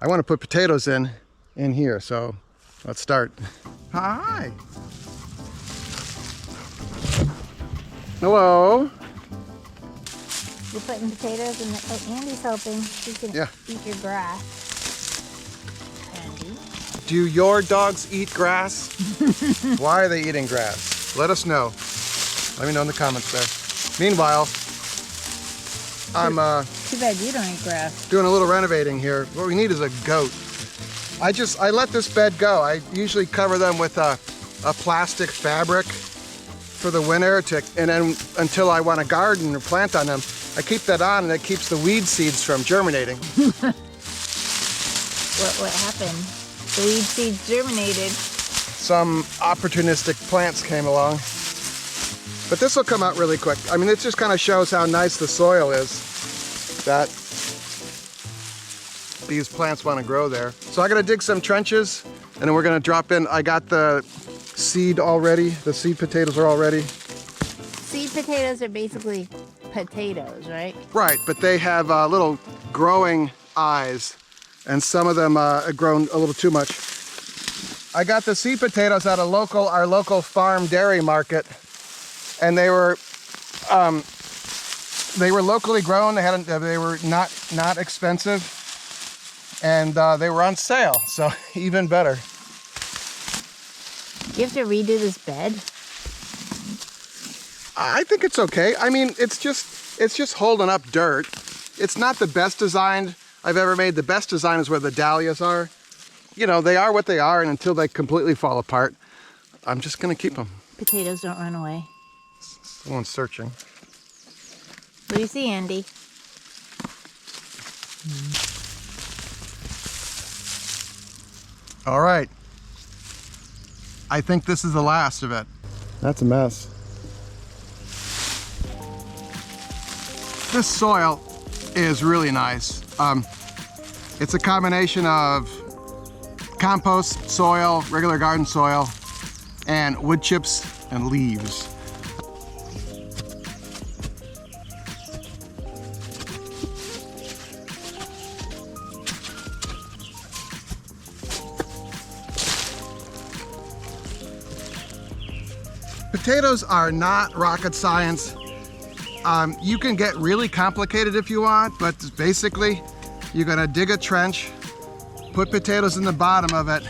I want to put potatoes in here, so let's start. Hi. Hello. You're putting potatoes in the... Oh, Andy's helping. She can eat your grass. Andy. Do your dogs eat grass? Why are they eating grass? Let us know. Let me know in the comments there. Meanwhile, I'm too bad you don't eat grass. Doing a little renovating here. What we need is a goat. I let this bed go. I usually cover them with a plastic fabric for the winter and then until I want to garden or plant on them, I keep that on and it keeps the weed seeds from germinating. What happened? The weed seeds germinated. Some opportunistic plants came along. But this will come out really quick. I mean, it just kind of shows how nice the soil is that these plants want to grow there. So I'm gonna dig some trenches and then we're gonna drop in. I got the seed already. The seed potatoes are all ready. Seed potatoes are basically potatoes, right? Right, but they have little growing eyes and some of them have grown a little too much. I got the seed potatoes at our local farm dairy market, and they were locally grown. They were not expensive, and they were on sale, so even better. Do you have to redo this bed? I think it's okay. I mean, it's just holding up dirt. It's not the best design I've ever made. The best design is where the dahlias are. You know, they are what they are, and until they completely fall apart, I'm just gonna keep them. Potatoes don't run away. Someone's searching. What do you see, Andy? All right. I think this is the last of it. That's a mess. This soil is really nice. It's a combination of compost soil, regular garden soil, and wood chips and leaves. Potatoes are not rocket science. You can get really complicated if you want, but basically you're gonna dig a trench, put potatoes in the bottom of it,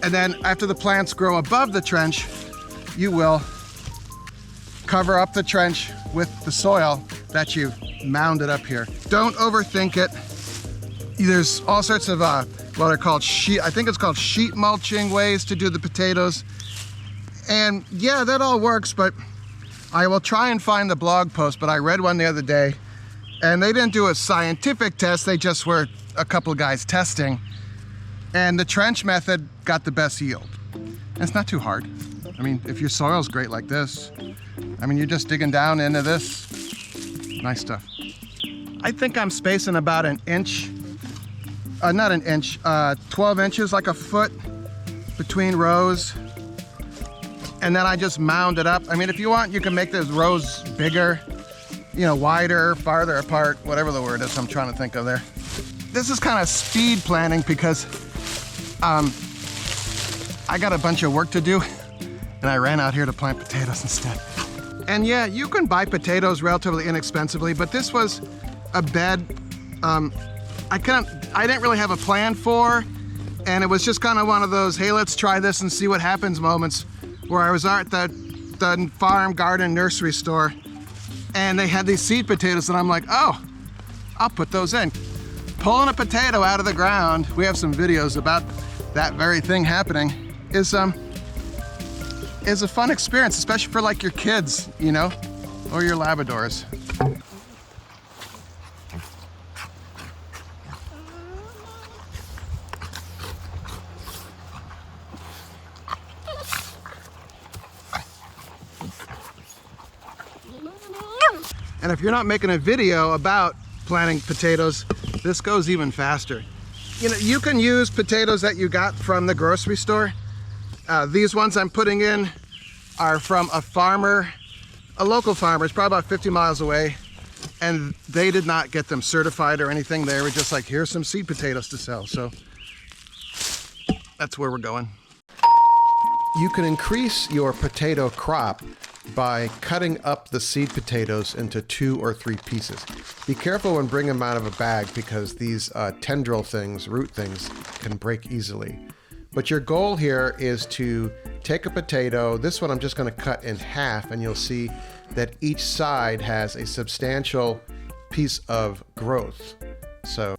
and then after the plants grow above the trench, you will cover up the trench with the soil that you've mounded up here. Don't overthink it. There's all sorts of what are called I think it's called sheet mulching ways to do the potatoes. And yeah, that all works, but I will try and find the blog post, but I read one the other day and they didn't do a scientific test, they just were a couple of guys testing. And the trench method got the best yield. And it's not too hard. I mean, if your soil's great like this, I mean, you're just digging down into this. Nice stuff. I think I'm spacing about an inch, not an inch, 12 inches, like a foot between rows. And then I just mound it up. I mean, if you want, you can make those rows bigger, you know, wider, farther apart, whatever the word is I'm trying to think of there. This is kind of speed planning because I got a bunch of work to do and I ran out here to plant potatoes instead. And yeah, you can buy potatoes relatively inexpensively, but this was a bed I didn't really have a plan for, and it was just kind of one of those, hey, let's try this and see what happens moments, where I was at the farm garden nursery store and they had these seed potatoes and I'm like, oh, I'll put those in. Pulling a potato out of the ground, we have some videos about that very thing happening, is a fun experience, especially for like your kids, you know, or your Labradors. And if you're not making a video about planting potatoes, this goes even faster. You know, you can use potatoes that you got from the grocery store. These ones I'm putting in are from a farmer, a local farmer. It's probably about 50 miles away. And they did not get them certified or anything. They were just like, here's some seed potatoes to sell. So that's where we're going. You can increase your potato crop by cutting up the seed potatoes into 2 or 3 pieces. Be careful when bringing them out of a bag because these tendril things, root things, can break easily. But your goal here is to take a potato. This one I'm just going to cut in half, and you'll see that each side has a substantial piece of growth. So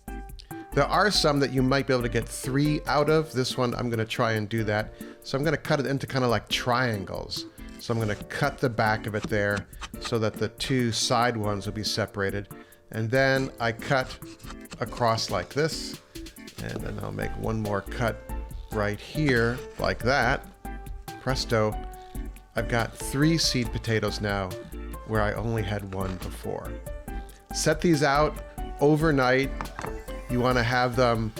there are some that you might be able to get 3 out of. This one I'm going to try and do that. So I'm going to cut it into kind of like triangles. So I'm going to cut the back of it there so that the 2 side ones will be separated. And then I cut across like this. And then I'll make one more cut right here like that. Presto. I've got 3 seed potatoes now where I only had 1 before. Set these out overnight. You want to have them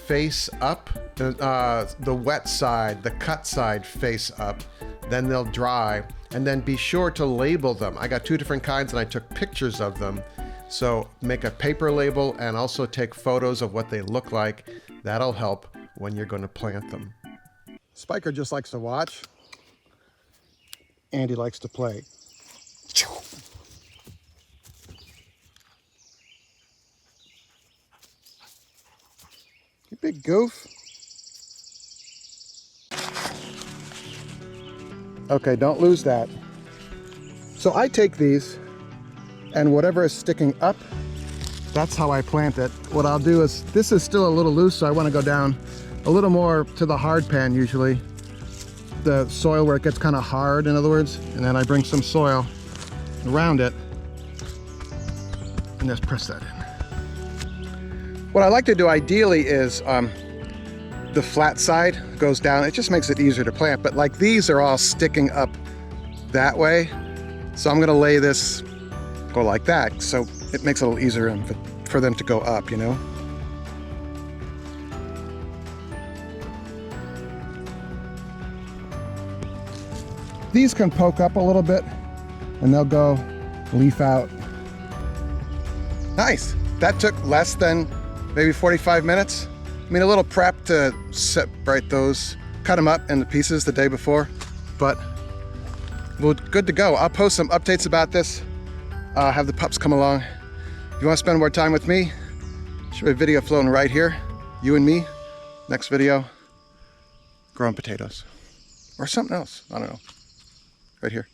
face up, the wet side, the cut side face up. Then they'll dry, and then be sure to label them. I got 2 different kinds and I took pictures of them. So make a paper label and also take photos of what they look like. That'll help when you're going to plant them. Spiker just likes to watch. Andy likes to play. You big goof. Okay, don't lose that. So I take these, and whatever is sticking up, that's how I plant it. What I'll do is, this is still a little loose, so I want to go down a little more to the hard pan usually. The soil where it gets kind of hard, in other words, and then I bring some soil around it and just press that in. What I like to do ideally is the flat side goes down. It just makes it easier to plant, but like these are all sticking up that way. So I'm gonna lay this, go like that, so it makes it a little easier for them to go up, you know? These can poke up a little bit and they'll go leaf out. Nice. That took less than maybe 45 minutes. I mean, a little prep to separate those, cut them up into pieces the day before, but we're good to go. I'll post some updates about this, have the pups come along. If you want to spend more time with me, should be a video floating right here. You and me, next video, growing potatoes. Or something else, I don't know. Right here.